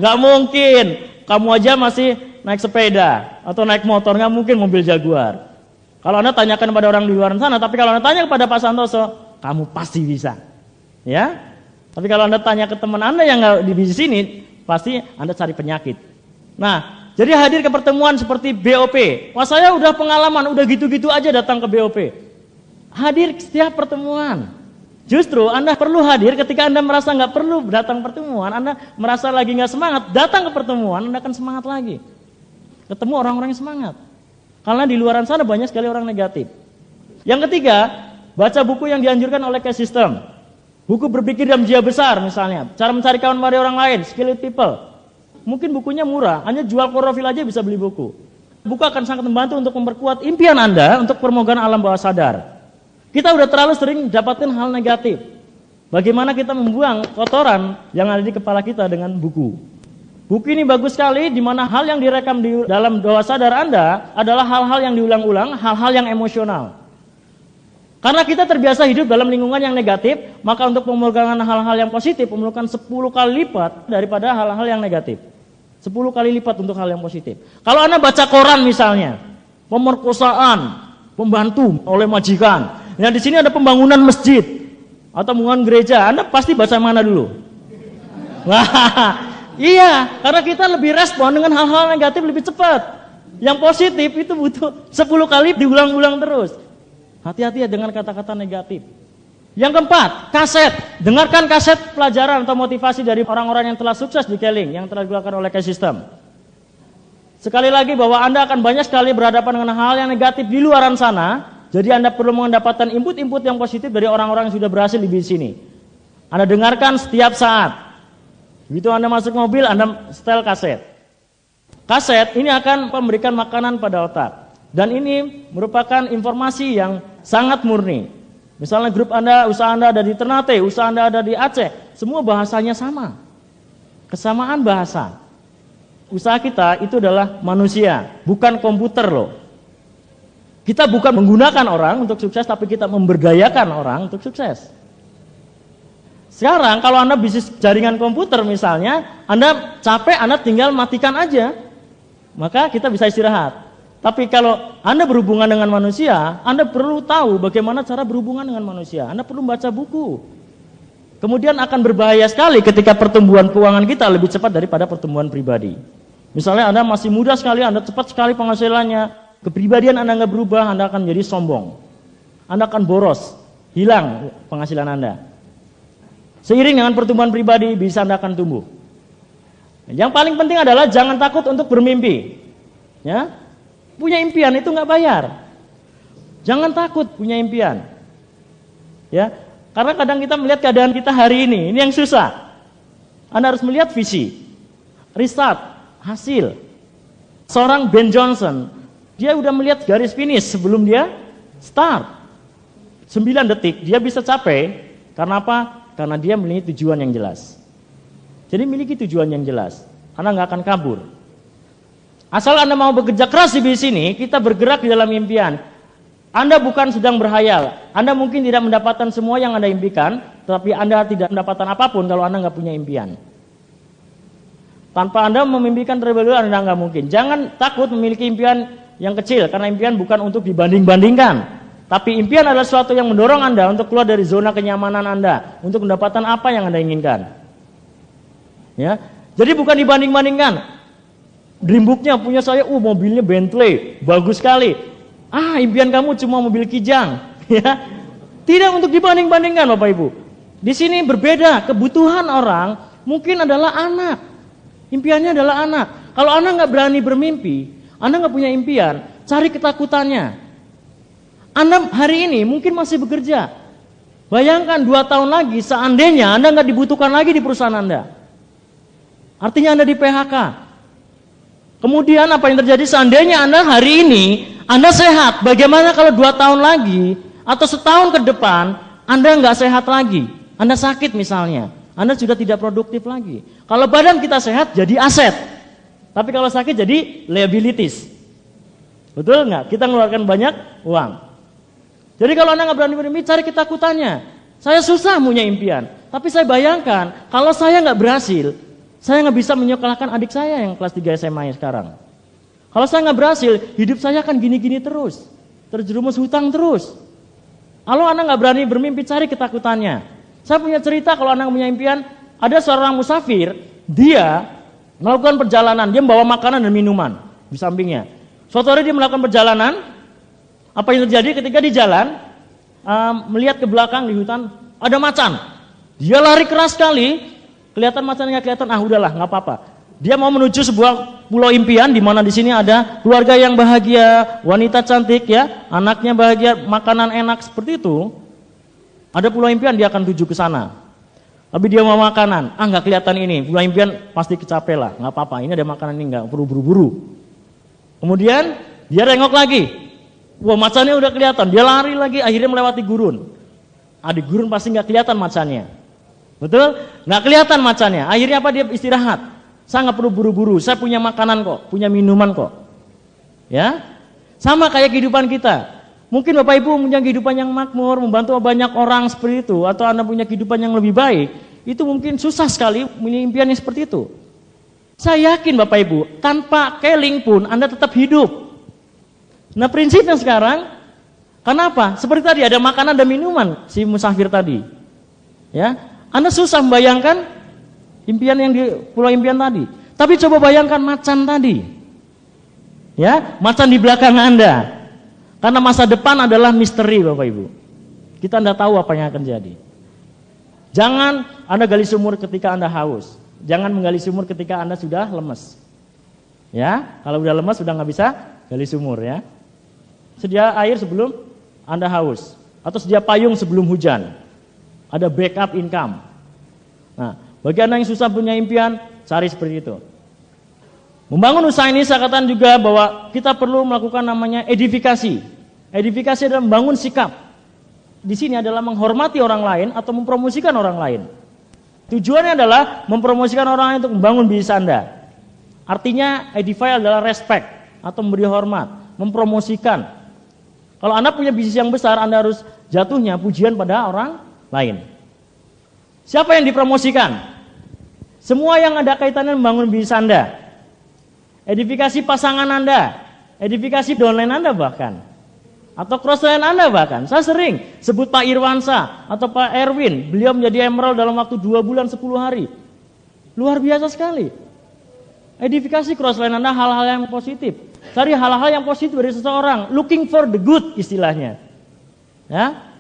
nggak mungkin. Kamu aja masih naik sepeda atau naik motor, nggak mungkin mobil Jaguar. Kalau Anda tanyakan pada orang di luar sana, tapi kalau Anda tanya kepada Pak Santoso, kamu pasti bisa. Ya? Tapi kalau Anda tanya ke teman Anda yang nggak di sini, pasti Anda cari penyakit. Nah, jadi hadir ke pertemuan seperti BOP. Wah, saya udah pengalaman, udah gitu-gitu aja datang ke BOP. Hadir setiap pertemuan. Justru Anda perlu hadir ketika Anda merasa nggak perlu datang pertemuan, Anda merasa lagi nggak semangat, datang ke pertemuan, Anda akan semangat lagi. Ketemu orang-orang yang semangat. Karena di luaran sana banyak sekali orang negatif. Yang ketiga, baca buku yang dianjurkan oleh K-System. Buku berpikir dalam jiwa besar misalnya. Cara mencari kawan dari orang lain, skilled people. Mungkin bukunya murah, hanya jual klorofil aja bisa beli buku. Buku akan sangat membantu untuk memperkuat impian Anda untuk permohonan alam bawah sadar. Kita udah terlalu sering dapatkan hal negatif. Bagaimana kita membuang kotoran yang ada di kepala kita dengan buku. Buku ini bagus sekali, di mana hal yang direkam di dalam bawah sadar Anda adalah hal-hal yang diulang-ulang, hal-hal yang emosional. Karena kita terbiasa hidup dalam lingkungan yang negatif, maka untuk pemegangan hal-hal yang positif memerlukan 10 kali lipat daripada hal-hal yang negatif. 10 kali lipat untuk hal yang positif. Kalau Anda baca koran misalnya, pemerkosaan, pembantu oleh majikan. Nah, di sini ada pembangunan masjid atau pembangunan gereja. Anda pasti baca mana dulu? Wah. Iya, karena kita lebih respon dengan hal-hal negatif lebih cepat. Yang positif itu butuh 10 kali diulang-ulang terus. Hati-hati ya dengan kata-kata negatif. Yang keempat, kaset. Dengarkan kaset pelajaran atau motivasi dari orang-orang yang telah sukses di Keling, yang telah dilakukan oleh K-System. Sekali lagi bahwa Anda akan banyak sekali berhadapan dengan hal yang negatif di luaran sana. Jadi Anda perlu mendapatkan input-input yang positif dari orang-orang yang sudah berhasil di sini. Anda dengarkan setiap saat. Begitu Anda masuk mobil, Anda setel kaset. Kaset ini akan memberikan makanan pada otak. Dan ini merupakan informasi yang sangat murni. Misalnya grup Anda, usaha Anda ada di Ternate, usaha Anda ada di Aceh. Semua bahasanya sama. Kesamaan bahasa. Usaha kita itu adalah manusia, bukan komputer loh. Kita bukan menggunakan orang untuk sukses, tapi kita memberdayakan orang untuk sukses. Sekarang kalau Anda bisnis jaringan komputer misalnya, Anda capek, Anda tinggal matikan aja. Maka kita bisa istirahat. Tapi kalau Anda berhubungan dengan manusia, Anda perlu tahu bagaimana cara berhubungan dengan manusia. Anda perlu baca buku. Kemudian akan berbahaya sekali ketika pertumbuhan keuangan kita lebih cepat daripada pertumbuhan pribadi. Misalnya Anda masih muda sekali, Anda cepat sekali penghasilannya, kepribadian Anda nggak berubah, Anda akan menjadi sombong. Anda akan boros, hilang penghasilan Anda. Seiring dengan pertumbuhan pribadi bisa Anda akan tumbuh. Yang paling penting adalah jangan takut untuk bermimpi. Ya, punya impian itu nggak bayar. Jangan takut punya impian. Ya, karena kadang kita melihat keadaan kita hari ini yang susah. Anda harus melihat visi, riset, hasil. Seorang Ben Johnson, dia udah melihat garis finish sebelum dia start. 9 detik dia bisa capai. Karena apa? Karena dia memiliki tujuan yang jelas. Jadi miliki tujuan yang jelas, Anda nggak akan kabur. Asal Anda mau bekerja keras di sini, kita bergerak di dalam impian. Anda bukan sedang berhayal. Anda mungkin tidak mendapatkan semua yang Anda impikan, tapi Anda tidak mendapatkan apapun kalau Anda nggak punya impian. Tanpa Anda memimpikan terlebih dahulu, Anda nggak mungkin. Jangan takut memiliki impian yang kecil, karena impian bukan untuk dibanding-bandingkan. Tapi impian adalah sesuatu yang mendorong Anda untuk keluar dari zona kenyamanan Anda, untuk mendapatkan apa yang Anda inginkan. Ya, jadi bukan dibanding-bandingkan. Dreambooknya punya saya, mobilnya Bentley, bagus sekali. Impian kamu cuma mobil Kijang. Ya, tidak untuk dibanding-bandingkan, Bapak Ibu. Di sini berbeda, kebutuhan orang mungkin adalah anak. Impiannya adalah anak. Kalau Anda nggak berani bermimpi, Anda nggak punya impian, cari ketakutannya. Anda hari ini mungkin masih bekerja. Bayangkan 2 tahun lagi seandainya Anda nggak dibutuhkan lagi di perusahaan Anda. Artinya Anda di PHK. Kemudian apa yang terjadi seandainya Anda hari ini Anda sehat? Bagaimana kalau 2 tahun lagi atau setahun ke depan Anda nggak sehat lagi? Anda sakit misalnya, Anda sudah tidak produktif lagi. Kalau badan kita sehat jadi aset, tapi kalau sakit jadi liabilities. Betul nggak? Kita mengeluarkan banyak uang. Jadi kalau Anda nggak berani bermimpi, cari ketakutannya. Saya susah punya impian, tapi saya bayangkan kalau saya nggak berhasil, saya nggak bisa menyekolahkan adik saya yang kelas 3 SMA sekarang. Kalau saya nggak berhasil, hidup saya akan gini-gini terus, terjerumus hutang terus. Kalau Anda nggak berani bermimpi, cari ketakutannya. Saya punya cerita kalau Anda punya impian, ada seorang musafir, dia melakukan perjalanan, dia membawa makanan dan minuman di sampingnya. Suatu hari dia melakukan perjalanan. Apa yang terjadi ketika di jalan, melihat ke belakang di hutan, ada macan. Dia lari keras sekali, kelihatan macannya kelihatan, udahlah nggak apa-apa. Dia mau menuju sebuah pulau impian di mana di sini ada keluarga yang bahagia, wanita cantik ya, anaknya bahagia, makanan enak seperti itu. Ada pulau impian, dia akan tuju ke sana. Tapi dia mau makanan, nggak kelihatan ini, pulau impian pasti kecape lah, nggak apa-apa. Ini ada makanan ini, nggak perlu buru-buru. Kemudian dia rengok lagi. Wah, macannya udah kelihatan, dia lari lagi, akhirnya melewati gurun. Di gurun pasti nggak kelihatan macannya, betul? Nggak kelihatan macannya. Akhirnya apa? Dia istirahat. Saya nggak perlu buru-buru, saya punya makanan kok, punya minuman kok. Ya, sama kayak kehidupan kita. Mungkin Bapak Ibu punya kehidupan yang makmur, membantu banyak orang seperti itu, atau Anda punya kehidupan yang lebih baik. Itu mungkin susah sekali punya impian yang seperti itu. Saya yakin Bapak Ibu, tanpa keling pun Anda tetap hidup. Nah prinsipnya sekarang, kenapa? Seperti tadi ada makanan dan minuman si musafir tadi. Ya, Anda susah membayangkan impian yang di pulau impian tadi. Tapi coba bayangkan macan tadi. Ya, macan di belakang Anda. Karena masa depan adalah misteri Bapak Ibu. Kita tidak tahu apa yang akan jadi. Jangan Anda gali sumur ketika Anda haus. Jangan menggali sumur ketika Anda sudah lemes. Ya, kalau sudah lemes sudah nggak bisa gali sumur ya. Sedia air sebelum Anda haus, atau sedia payung sebelum hujan. Ada backup income. Nah, bagi Anda yang susah punya impian, cari seperti itu. Membangun usaha ini saya katakan juga bahwa kita perlu melakukan namanya edifikasi. Edifikasi adalah membangun sikap. Di sini adalah menghormati orang lain atau mempromosikan orang lain. Tujuannya adalah mempromosikan orang lain untuk membangun bisnis Anda. Artinya edify adalah respect atau memberi hormat, mempromosikan. Kalau Anda punya bisnis yang besar, Anda harus jatuhnya pujian pada orang lain. Siapa yang dipromosikan? Semua yang ada kaitannya membangun bisnis Anda. Edifikasi pasangan Anda, edifikasi downline Anda bahkan, atau crossline Anda bahkan. Saya sering sebut Pak Irwansa atau Pak Erwin, beliau menjadi emerald dalam waktu 2 bulan 10 hari. Luar biasa sekali. Edifikasi crossline Anda hal-hal yang positif. Cari hal-hal yang positif dari seseorang, looking for the good istilahnya. Ya.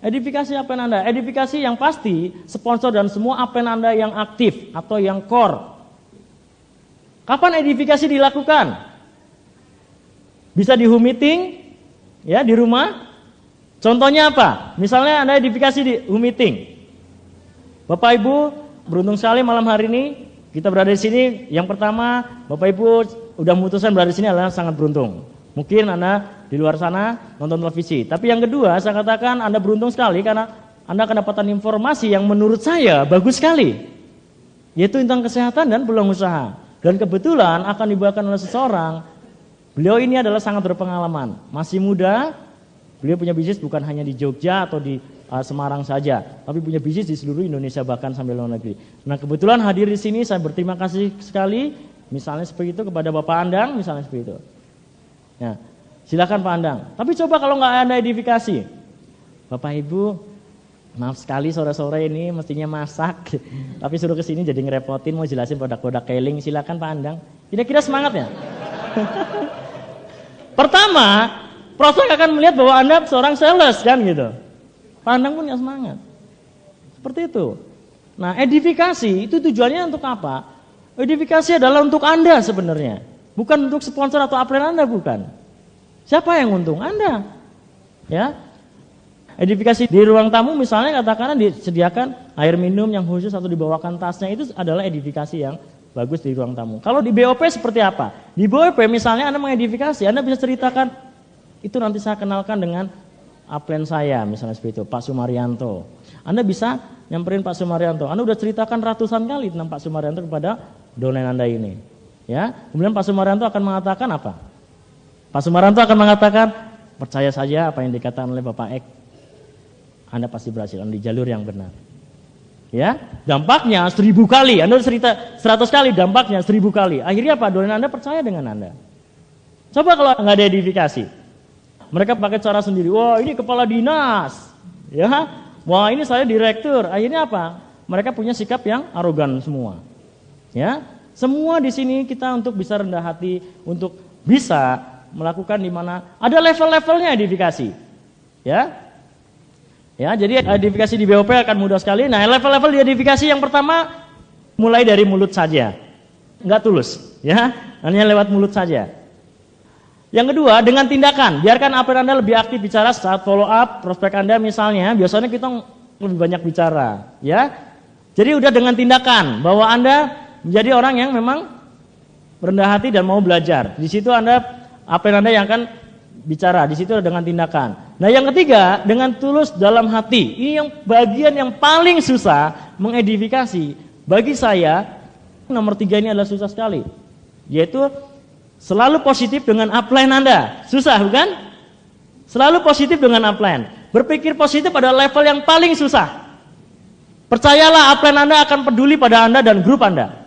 Edifikasi APN Anda, edifikasi yang pasti sponsor dan semua APN Anda yang aktif atau yang core. Kapan edifikasi dilakukan? Bisa di home meeting, ya di rumah. Contohnya apa? Misalnya Anda edifikasi di home meeting. Bapak Ibu, beruntung sekali malam hari ini kita berada di sini. Yang pertama, Bapak Ibu udah memutuskan berada di sini adalah sangat beruntung. Mungkin Anda di luar sana nonton televisi. Tapi yang kedua, saya katakan Anda beruntung sekali karena Anda akan dapatkan informasi yang menurut saya bagus sekali. Yaitu tentang kesehatan dan peluang usaha. Dan kebetulan akan dibawakan oleh seseorang. Beliau ini adalah sangat berpengalaman. Masih muda, beliau punya bisnis bukan hanya di Jogja atau di Semarang saja, tapi punya bisnis di seluruh Indonesia bahkan sampai luar negeri. Nah kebetulan hadir di sini, saya berterima kasih sekali. Misalnya seperti itu kepada Bapak Andang, misalnya seperti itu. Nah, silakan Pak Andang. Tapi coba kalau nggak ada edifikasi, Bapak Ibu, maaf sekali sore-sore ini mestinya masak, tapi suruh kesini jadi ngerepotin mau jelasin produk-produk keling. Silakan Pak Andang. Kira-kira semangatnya. Pertama, prospek akan melihat bahwa Anda seorang sales kan gitu. Pak Andang punya semangat. Seperti itu. Nah, edifikasi itu tujuannya untuk apa? Edifikasi adalah untuk Anda sebenarnya. Bukan untuk sponsor atau upline Anda, bukan. Siapa yang untung? Anda. Ya. Edifikasi di ruang tamu misalnya katakanlah disediakan air minum yang khusus atau dibawakan tasnya, itu adalah edifikasi yang bagus di ruang tamu. Kalau di BOP seperti apa? Di BOP misalnya Anda mengedifikasi, Anda bisa ceritakan, itu nanti saya kenalkan dengan upline saya, misalnya seperti itu, Pak Sumaryanto. Anda bisa nyamperin Pak Sumaryanto. Anda udah ceritakan ratusan kali tentang Pak Sumaryanto kepada downline Anda ini. Ya, kemudian Pak Sumaryanto akan mengatakan apa? Pak Sumaryanto akan mengatakan, percaya saja apa yang dikatakan oleh Bapak Ek. Anda pasti berhasil, Anda di jalur yang benar. Ya, dampaknya 1000 kali. Anda cerita 100 kali, dampaknya 1000 kali. Akhirnya apa? Downline Anda percaya dengan Anda. Coba kalau nggak ada edifikasi, mereka pakai cara sendiri. Wah, ini kepala dinas, ya. Wah, ini saya direktur. Akhirnya apa? Mereka punya sikap yang arogan semua. Ya, semua di sini kita untuk bisa rendah hati, untuk bisa melakukan di mana ada level-levelnya edifikasi. Ya. Ya, jadi edifikasi di BOP akan mudah sekali. Nah, level-level di edifikasi yang pertama mulai dari mulut saja. Enggak tulus, ya. Hanya lewat mulut saja. Yang kedua, dengan tindakan. Biarkan upline Anda lebih aktif bicara saat follow up prospek Anda misalnya. Biasanya kita lebih banyak bicara, ya. Jadi udah dengan tindakan bahwa Anda menjadi orang yang memang rendah hati dan mau belajar. Di situ upline Anda yang akan bicara, di situ dengan tindakan. Nah, yang ketiga, dengan tulus dalam hati. Ini yang bagian yang paling susah mengedifikasi. Bagi saya, nomor 3 ini adalah susah sekali. Yaitu selalu positif dengan upline Anda. Susah, bukan? Selalu positif dengan upline. Berpikir positif pada level yang paling susah. Percayalah, upline Anda akan peduli pada Anda dan grup Anda.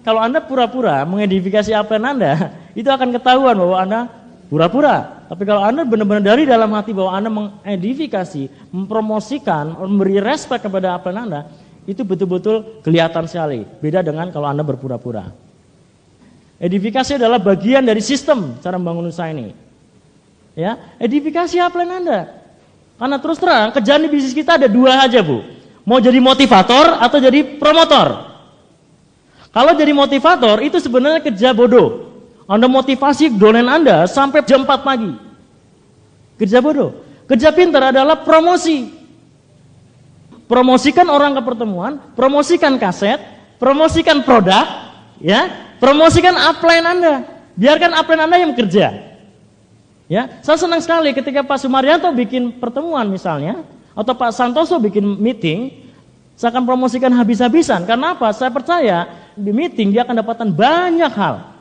Kalau Anda pura-pura mengedifikasi upline Anda, itu akan ketahuan bahwa Anda pura-pura. Tapi kalau Anda benar-benar dari dalam hati bahwa Anda mengedifikasi, mempromosikan, memberi respect kepada upline Anda, itu betul-betul kelihatan sekali. Beda dengan kalau Anda berpura-pura. Edifikasi adalah bagian dari sistem cara membangun usaha ini. Ya, edifikasi upline Anda. Karena terus terang kerjaan di bisnis kita ada 2 aja, Bu. Mau jadi motivator atau jadi promotor. Kalau jadi motivator itu sebenarnya kerja bodoh. Anda motivasi downline Anda sampai jam 4 pagi. Kerja bodoh. Kerja pintar adalah promosi. Promosikan orang ke pertemuan, promosikan kaset, promosikan produk, ya, promosikan upline Anda. Biarkan upline Anda yang bekerja. Ya, saya senang sekali ketika Pak Sumaryanto bikin pertemuan misalnya, atau Pak Santoso bikin meeting, saya akan promosikan habis-habisan. Karena apa? Saya percaya di meeting dia akan dapatkan banyak hal.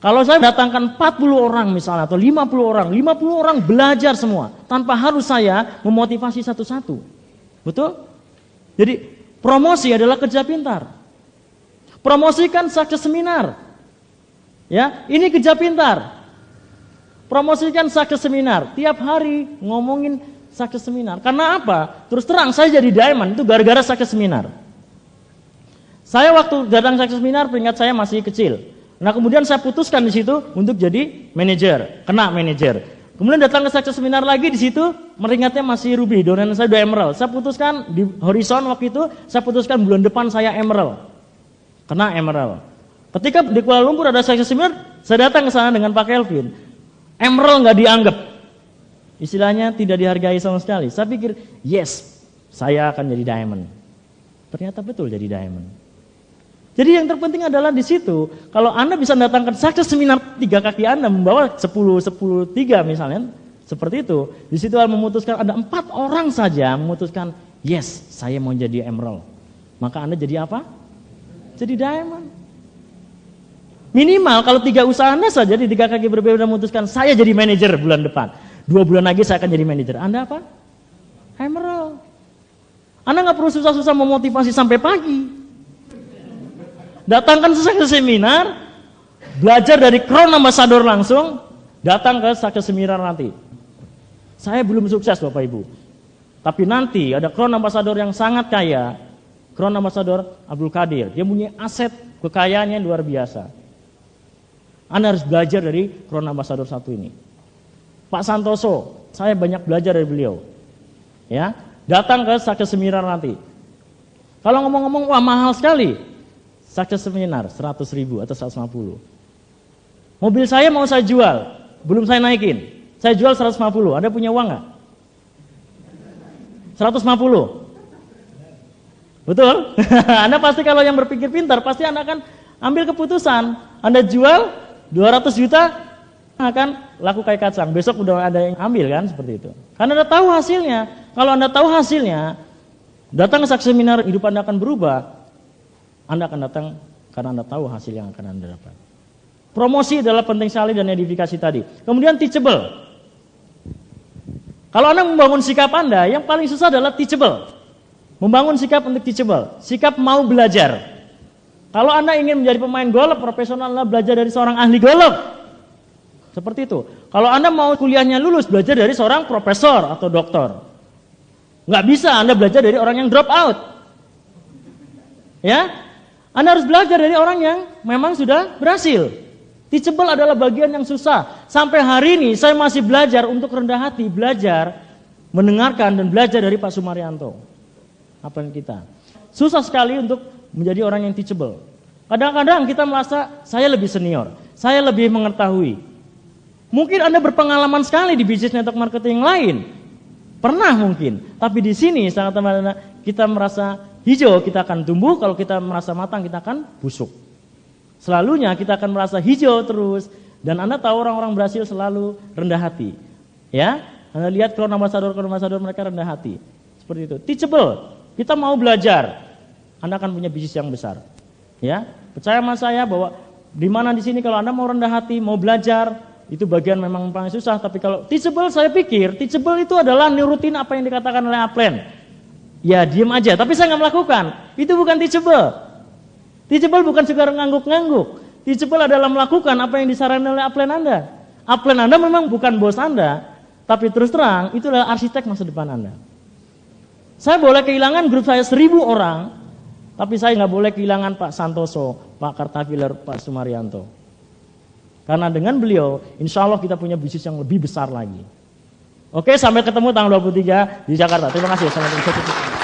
Kalau saya datangkan 40 orang misalnya atau 50 orang belajar semua tanpa harus saya memotivasi satu-satu. Betul? Jadi promosi adalah kerja pintar. Promosikan sukses seminar. Ya, ini kerja pintar. Promosikan sukses seminar. Tiap hari ngomongin sukses seminar. Karena apa? Terus terang saya jadi diamond itu gara-gara sukses seminar. Saya waktu datang sukses seminar peringkat saya masih kecil. Nah, kemudian saya putuskan di situ untuk jadi manajer, kena manajer. Kemudian datang ke sukses seminar lagi di situ, peringkatnya masih ruby, downline saya udah emerald. Saya putuskan di horizon waktu itu, saya putuskan bulan depan saya emerald. Kena emerald. Ketika di Kuala Lumpur ada sukses seminar, saya datang ke sana dengan Pak Kelvin. Emerald nggak dianggap. Istilahnya tidak dihargai sama sekali. Saya pikir, yes, saya akan jadi diamond. Ternyata betul jadi diamond. Jadi yang terpenting adalah di situ, kalau Anda bisa datangkan sukses seminar 3 kaki Anda membawa 10-3 misalnya, seperti itu. Di situ Anda memutuskan ada 4 orang saja memutuskan, yes, saya mau jadi emerald. Maka Anda jadi apa? Jadi diamond. Minimal kalau 3 usaha Anda saja di 3 kaki berbeda memutuskan, saya jadi manajer bulan depan. 2 bulan lagi saya akan jadi manajer. Anda apa? Emerald. Anda nggak perlu susah-susah memotivasi sampai pagi. Datangkan sukses seminar, belajar dari Crown Ambassador langsung, datang ke sukses seminar nanti. Saya belum sukses Bapak Ibu, tapi nanti ada Crown Ambassador yang sangat kaya, Crown Ambassador Abdul Qadir. Dia punya aset kekayaannya luar biasa. Anda harus belajar dari Crown Ambassador 1 ini. Pak Santoso, saya banyak belajar dari beliau. Ya, datang ke sukses seminar nanti. Kalau ngomong-ngomong, wah mahal sekali. Sukses seminar 100.000 atau 150. Mobil saya mau saya jual, belum saya naikin. Saya jual 150. Anda punya uang nggak? 150. Betul? Anda pasti kalau yang berpikir pintar, pasti Anda akan ambil keputusan. Anda jual 200 juta, akan laku kayak kacang. Besok udah ada yang ambil kan, seperti itu. Karena Anda tahu hasilnya. Kalau Anda tahu hasilnya, datang ke sukses seminar, hidup Anda akan berubah. Anda akan datang karena Anda tahu hasil yang akan Anda dapat. Promosi adalah penting sekali dan edifikasi tadi. Kemudian teachable. Kalau Anda membangun sikap Anda, yang paling susah adalah teachable. Membangun sikap untuk teachable. Sikap mau belajar. Kalau Anda ingin menjadi pemain golf profesional, Anda belajar dari seorang ahli golf. Seperti itu. Kalau Anda mau kuliahnya lulus, belajar dari seorang profesor atau doktor. Nggak bisa Anda belajar dari orang yang drop out. Ya, Anda harus belajar dari orang yang memang sudah berhasil. Teachable adalah bagian yang susah. Sampai hari ini saya masih belajar untuk rendah hati, belajar, mendengarkan dan belajar dari Pak Sumaryanto. Apa yang kita? Susah sekali untuk menjadi orang yang teachable. Kadang-kadang kita merasa saya lebih senior, saya lebih mengetahui. Mungkin Anda berpengalaman sekali di bisnis network marketing lain. Pernah mungkin. Tapi di sini sangat teman-teman kita merasa hijau, kita akan tumbuh. Kalau kita merasa matang, kita akan busuk. Selalunya kita akan merasa hijau terus. Dan Anda tahu orang-orang berhasil selalu rendah hati. Ya, Anda lihat crown ambassador mereka rendah hati. Seperti itu. Teachable. Kita mau belajar. Anda akan punya bisnis yang besar. Ya, percaya sama saya bahwa di mana di sini kalau Anda mau rendah hati, mau belajar, itu bagian memang paling susah. Tapi kalau teachable, saya pikir teachable itu adalah nurutin apa yang dikatakan oleh Upland. Ya diem aja, tapi saya nggak melakukan. Itu bukan teachable. Teachable bukan sekedar ngangguk-ngangguk. Teachable adalah melakukan apa yang disarankan oleh Upland Anda. Upland Anda memang bukan bos Anda, tapi terus terang itu adalah arsitek masa depan Anda. Saya boleh kehilangan grup saya 1.000 orang, tapi saya nggak boleh kehilangan Pak Santoso, Pak Kartaviler, Pak Sumaryanto. Karena dengan beliau, insya Allah kita punya bisnis yang lebih besar lagi. Oke, sampai ketemu tanggal 23 di Jakarta. Terima kasih. Assalamualaikum.